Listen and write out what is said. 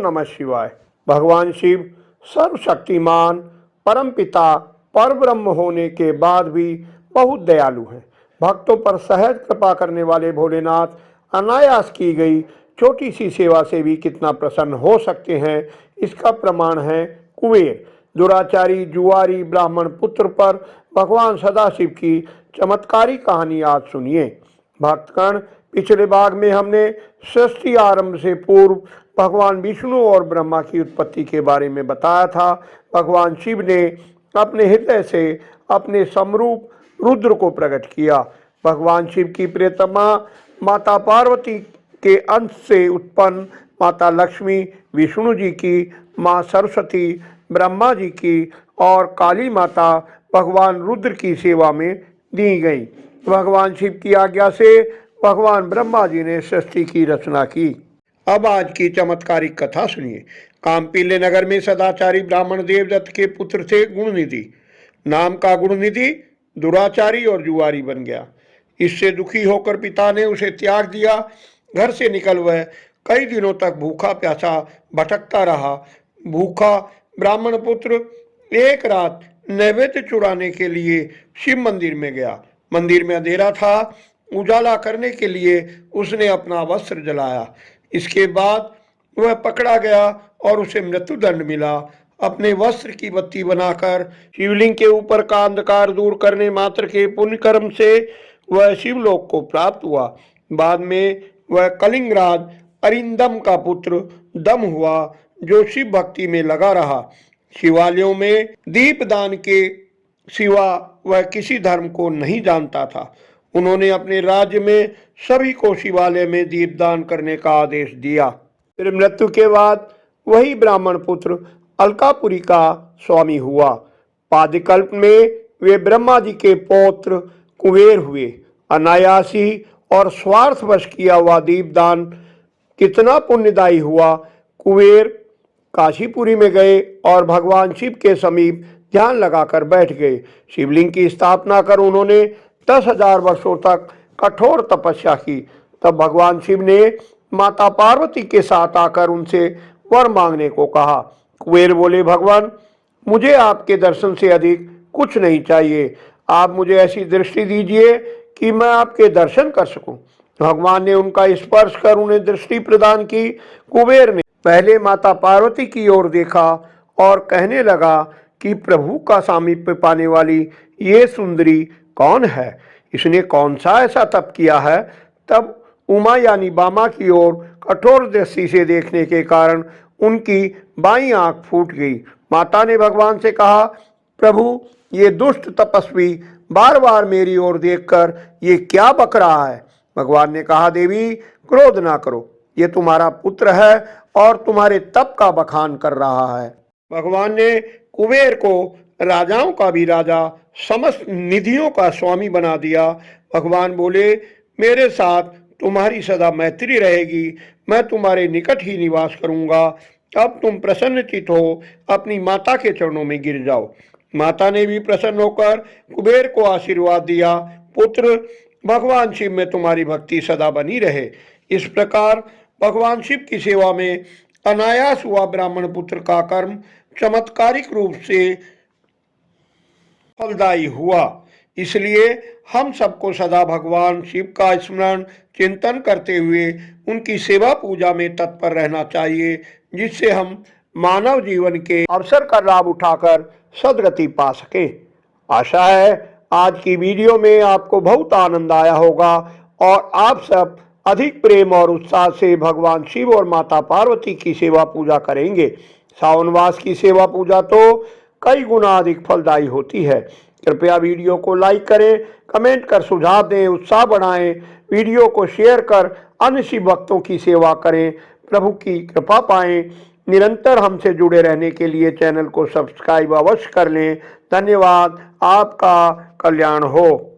नमः शिवाय। भगवान शिव सर्वशक्तिमान परमपिता परब्रह्म होने के बाद भी बहुत दयालु हैं। भक्तों पर सहज कृपा करने वाले भोलेनाथ अनायास की गई छोटी सी सेवा से भी कितना प्रसन्न हो सकते हैं, इसका प्रमाण है कुबेर। दुराचारी जुआरी ब्राह्मण पुत्र पर भगवान सदाशिव की चमत्कारी कहानी आज सुनिए। भक्तगण, पिछले भाग में हमने सृष्टि आरंभ से पूर्व भगवान विष्णु और ब्रह्मा की उत्पत्ति के बारे में बताया था। भगवान शिव ने अपने हृदय से अपने समरूप रुद्र को प्रकट किया। भगवान शिव की प्रियतमा माता पार्वती के अंश से उत्पन्न माता लक्ष्मी विष्णु जी की, माँ सरस्वती ब्रह्मा जी की और काली माता भगवान रुद्र की सेवा में दी गई। भगवान शिव की आज्ञा से भगवान ब्रह्मा जी ने सृष्टि की रचना की। अब आज की चमत्कारिक कथा सुनिए। कामपील्य नगर में सदाचारी ब्राह्मण देवदत्त के पुत्र थे गुणनिधि। नाम का गुणनिधि दुराचारी और जुआरी बन गया। इससे दुखी होकर पिता ने उसे त्याग दिया। घर से निकल वह कई दिनों तक भूखा प्यासा भटकता रहा। भूखा ब्राह्मण पुत्र एक रात नैवेद्य चुराने के लिए शिव मंदिर में गया। मंदिर में अंधेरा था। उजाला करने के लिए उसने अपना वस्त्र जलाया। इसके बाद वह पकड़ा गया और उसे मृत्युदंड मिला। अपने वस्त्र की बत्ती बनाकर शिवलिंग के ऊपर का अंधकार दूर करने मात्र के पुण्य कर्म से वह शिवलोक को प्राप्त हुआ। बाद में वह कलिंगराज अरिंदम का पुत्र दम हुआ, जो शिव भक्ति में लगा रहा। शिवालयों में दीपदान के सिवा वह किसी धर्म को नहीं जानता था। उन्होंने अपने राज्य में सभी को शिवालय में दीपदान करने का आदेश दिया। फिर मृत्यु के बाद वही ब्राह्मण पुत्र अलकापुरी का स्वामी हुआ। पादकल्प में वे ब्रह्मा जी के पौत्र कुबेर हुए। अनायासी और स्वार्थवश किया हुआ दीपदान कितना पुण्यदायी हुआ। कुबेर काशीपुरी में गए और भगवान शिव के समीप ध्यान लगाकर बैठ गए। शिवलिंग की स्थापना कर उन्होंने 10,000 वर्षों तक कठोर तपस्या की। तब भगवान शिव ने माता पार्वती के साथ आकर उनसे वर मांगने को कहा। कुबेर बोले, भगवान, मुझे आपके दर्शन से अधिक कुछ नहीं चाहिए। आप मुझे ऐसी दृष्टि दीजिए कि मैं आपके दर्शन कर सकूं। भगवान ने उनका स्पर्श कर उन्हें दृष्टि प्रदान की। कुबेर ने पहले माता पार्वती की ओर देखा और कहने लगा कि प्रभु का सामीप्य पाने वाली ये सुंदरी कौन है? इसने कौन सा ऐसा तप किया है? तब उमा यानी बामा की ओर कठोर दृष्टि से देखने के कारण उनकी बाईं आंख फूट गई। माता ने भगवान से कहा, प्रभु, ये दुष्ट तपस्वी बार बार मेरी ओर देखकर ये क्या बक रहा है? भगवान ने कहा, देवी, क्रोध ना करो, ये तुम्हारा पुत्र है और तुम्हारे तप का बखान कर रहा है। भगवान ने कुबेर को राजाओं का भी राजा, समस्त निधियों का स्वामी बना दिया। भगवान बोले, मेरे साथ तुम्हारी सदा मैत्री रहेगी। मैं तुम्हारे निकट ही निवास करूंगा। अब तुम प्रसन्नचित हो अपनी माता के चरणों में गिर जाओ। माता ने भी प्रसन्न होकर कुबेर को आशीर्वाद दिया, पुत्र, भगवान शिव में तुम्हारी भक्ति सदा बनी रहे। इस प्रकार भगवान शिव की सेवा में अनायास हुआ ब्राह्मण पुत्र का कर्म चमत्कारिक रूप से फलदायी हुआ। इसलिए हम सबको सदा भगवान शिव का स्मरण चिंतन करते हुए उनकी सेवा पूजा में तत्पर रहना चाहिए, जिससे हम मानव जीवन के अवसर का लाभ उठाकर सदगति पा सकें। आशा है आज की वीडियो में आपको बहुत आनंद आया होगा और आप सब अधिक प्रेम और उत्साह से भगवान शिव और माता पार्वती की सेवा पूजा करेंगे। सावन मास की सेवा पूजा तो कई गुना अधिक फलदायी होती है। कृपया वीडियो को लाइक करें, कमेंट कर सुझाव दें, उत्साह बढ़ाएं। वीडियो को शेयर कर अन्य शिव भक्तों की सेवा करें, प्रभु की कृपा पाएं। निरंतर हमसे जुड़े रहने के लिए चैनल को सब्सक्राइब अवश्य कर लें। धन्यवाद। आपका कल्याण हो।